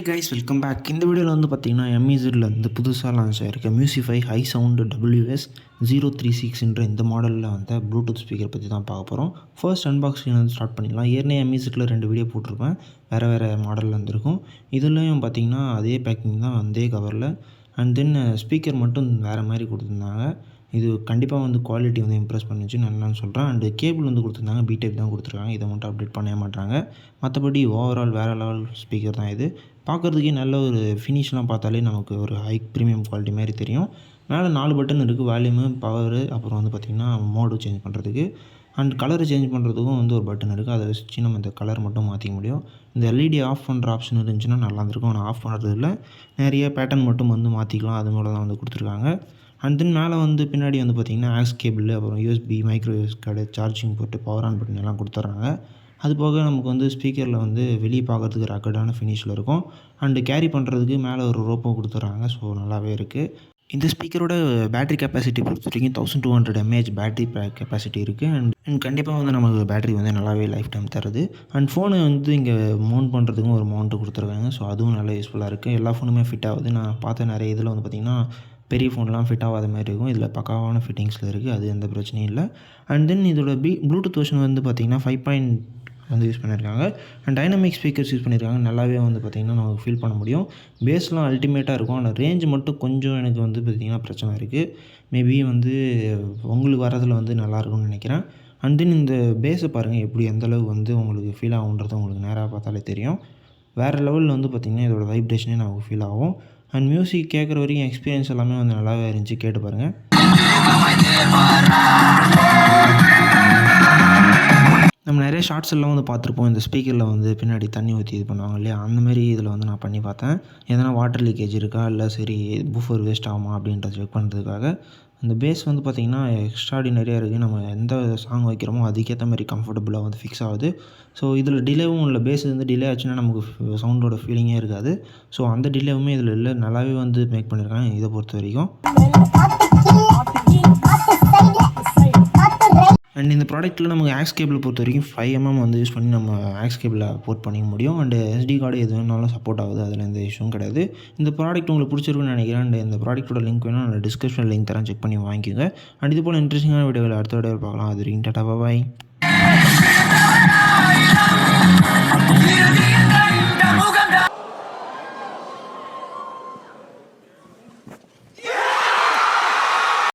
Guys welcome back. இந்த வீடியோவில் வந்து பார்த்தீங்கன்னா எம்இசெட்டில் வந்து புதுசாக லான்ச் ஆகிருக்க மியூசிஃபை ஹை சவுண்டு WS036 இந்த மாடலில் வந்து ப்ளூடூத் ஸ்பீக்கர் பற்றி தான் பார்க்க போகிறோம். ஃபர்ஸ்ட் அன்பாக்சிங் வந்து ஸ்டார்ட் பண்ணிடலாம். ஏற்கனவே எம்இசெட்டில் 2 வீடியோ போட்டிருப்பேன், வேறு மாடலில் வந்துருக்கும். இதுலேயும் பார்த்தீங்கன்னா அதே பேக்கிங் தான், அதே கவரில். அண்ட் தென் ஸ்பீக்கர் மட்டும் வேறு மாதிரி கொடுத்துருந்தாங்க. இது கண்டிப்பாக வந்து குவாலிட்டி வந்து இம்ப்ரெஸ் பண்ணிச்சு, நல்லான்னு சொல்கிறேன். அண்டு கேபிள் வந்து கொடுத்துருந்தாங்க, பி டைப் தான் கொடுத்துருக்காங்க. இதை மட்டும் அப்டேட் பண்ண மாட்டாங்க. மற்றபடி ஓவரால் வேறு லெவல் ஸ்பீக்கர் தான் இது. பார்க்குறதுக்கே நல்ல ஒரு ஃபினிஷ்லாம் பார்த்தாலே நமக்கு ஒரு ஹை ப்ரீமியம் குவாலிட்டி மாதிரி தெரியும். மேலே 4 பட்டன் இருக்குது, வால்யூமு, பவரு, அப்புறம் வந்து பார்த்திங்கன்னா மோடு சேஞ்ச் பண்ணுறதுக்கு. அண்ட் கலரை சேஞ்ச் பண்ணுறதுக்கும் வந்து ஒரு பட்டன் இருக்குது. அதை வச்சு நம்ம இந்த கலர் மட்டும் மாற்றிக்க முடியும். இந்த எல்இடி ஆஃப் பண்ணுற ஆப்ஷன் இருந்துச்சுன்னா நல்லா இருந்திருக்கும். ஆனால் ஆஃப் பண்ணுறது இல்லை, நிறைய பேட்டர்ன் மட்டும் வந்து மாற்றிக்கலாம். அது மூலம் தான் வந்து கொடுத்துருக்காங்க. அண்ட் தென் மேலே வந்து பின்னாடி வந்து பார்த்திங்கன்னா ஆக்ஸ் கேபிள், அப்புறம் USB, micro US card, charging போட்டு பவர் ஆன் பட்டன் எல்லாம் கொடுத்துட்றாங்க. அது போக நமக்கு வந்து ஸ்பீக்கரில் வந்து வெளியே பார்க்குறதுக்கு ரக்கடான ஃபினிஷில் இருக்கும். அண்டு கேரி பண்ணுறதுக்கு மேலே ஒரு ரோப்பும் கொடுத்துட்றாங்க. ஸோ நல்லாவே இருக்குது. இந்த ஸ்பீக்கரோட பேட்டரி கெப்பாசிட்டி பொறுத்த வரைக்கும் 1200 mAh பேட்டரி கெப்பாசிட்டி இருக்குது. அண்ட் கண்டிப்பாக வந்து நமக்கு பேட்டரி வந்து நல்லாவே லைஃப் டைம் தருது. அண்ட் ஃபோனை வந்து இங்கே மவுண்ட் பண்ணுறதுக்கும் ஒரு மவுண்ட்டு கொடுத்துருக்காங்க. ஸோ அதுவும் நல்லா யூஸ்ஃபுல்லாக இருக்குது. எல்லா ஃபோனுமே ஃபிட் ஆகுது. நான் பார்த்த நிறைய இதில் வந்து பார்த்திங்கன்னா பெரிய ஃபோன்லாம் ஃபிட் ஆகாத மாதிரி இருக்கும். இதில் பக்காவான ஃபிட்டிங்ஸில் இருக்குது, அது எந்த பிரச்சனையும் இல்லை. அண்ட் தென் இதோட ப்ளூடூத் வெர்ஷன் வந்து பார்த்திங்கன்னா 5 வந்து யூஸ் பண்ணியிருக்காங்க. அண்ட் டைனமிக் ஸ்பீக்கர்ஸ் யூஸ் பண்ணியிருக்காங்க. நல்லாவே வந்து பார்த்திங்கன்னா நமக்கு ஃபீல் பண்ண முடியும். பேஸ்லாம் அல்டிமேட்டாக இருக்கும். ஆனால் ரேஞ்ச் மட்டும் கொஞ்சம் எனக்கு வந்து பார்த்திங்கன்னா பிரச்சனை இருக்குது. மேபி வந்து உங்களுக்கு வரதில் வந்து நல்லாயிருக்கும்னு நினைக்கிறேன். அண்ட் தென் இந்த பேஸை பாருங்கள், எப்படி எந்தளவு வந்து உங்களுக்கு ஃபீல் ஆகுன்றது உங்களுக்கு நேராக பார்த்தாலே தெரியும். வேறு லெவலில் வந்து பார்த்திங்கன்னா இதோட வைப்ரேஷனே நமக்கு ஃபீல் ஆகும். அண்ட் மியூசிக் கேட்குற வரைக்கும் எக்ஸ்பீரியன்ஸ் எல்லாமே வந்து நல்லாவே இருந்துச்சு, கேட்டு பாருங்கள். நம்ம நிறைய ஷார்ட்ஸ் எல்லாம் வந்து பார்த்துருப்போம். இந்த ஸ்பீக்கரில் வந்து பின்னாடி தண்ணி ஊற்றி இது பண்ணுவாங்க இல்லையா, அந்தமாரி இதில் வந்து நான் பண்ணி பார்த்தேன். எதனா வாட்டர் லீக்கேஜ் இருக்கா, இல்லை சரி பூஃபர் வேஸ்ட் ஆகுமா அப்படின்றத செக் பண்ணுறதுக்காக. அந்த பேஸ் வந்து பார்த்திங்கன்னா எக்ஸ்ட்ராடினரியாக இருக்குது. நம்ம எந்த சாங் வைக்கிறோமோ அதுக்கேற்ற மாதிரி கம்ஃபர்டபுளாக வந்து ஃபிக்ஸ் ஆகுது. ஸோ இதில் டிலேவும் இல்லை. பேஸ் வந்து டிலே ஆச்சுன்னா நமக்கு சவுண்டோட ஃபீலிங்கே இருக்காது. ஸோ அந்த டிலேவுமே இதில் இல்லை, நல்லாவே வந்து மேக் பண்ணியிருக்காங்க இதை பொறுத்த வரைக்கும். அண்ட் இந்த ப்ராடக்ட்டில் நமக்கு ஆக்ஸ் கேபிள் பொறுத்த வரைக்கும் 5mm வந்து யூஸ் பண்ணி நம்ம ஆக்ஸ் கேபிளில் போர்ட் பண்ணிக்க முடியும். அண்டு எஸ்டி கார்டு எது வேணாலும் சப்போர்ட் ஆகுது, அதில் எந்த இஷ்யூவும் கிடையாது. இந்த ப்ராடக்ட் உங்களுக்கு பிடிச்சிருக்குன்னு நினைக்கிறேன். அண்ட் இந்த ப்ராடக்ட்டோட லிங்க் வேணும், நான் டிஸ்கிரிப்ஷன் லிங்க் தரேன், செக் பண்ணி வாங்கிக்கோங்க. அண்ட் இது போல் இன்ட்ரெஸ்டிங்கான வீடியோவில் அடுத்த வீடியோவில் பார்க்கலாம். அது வரைக்கும் டாடா பாய்.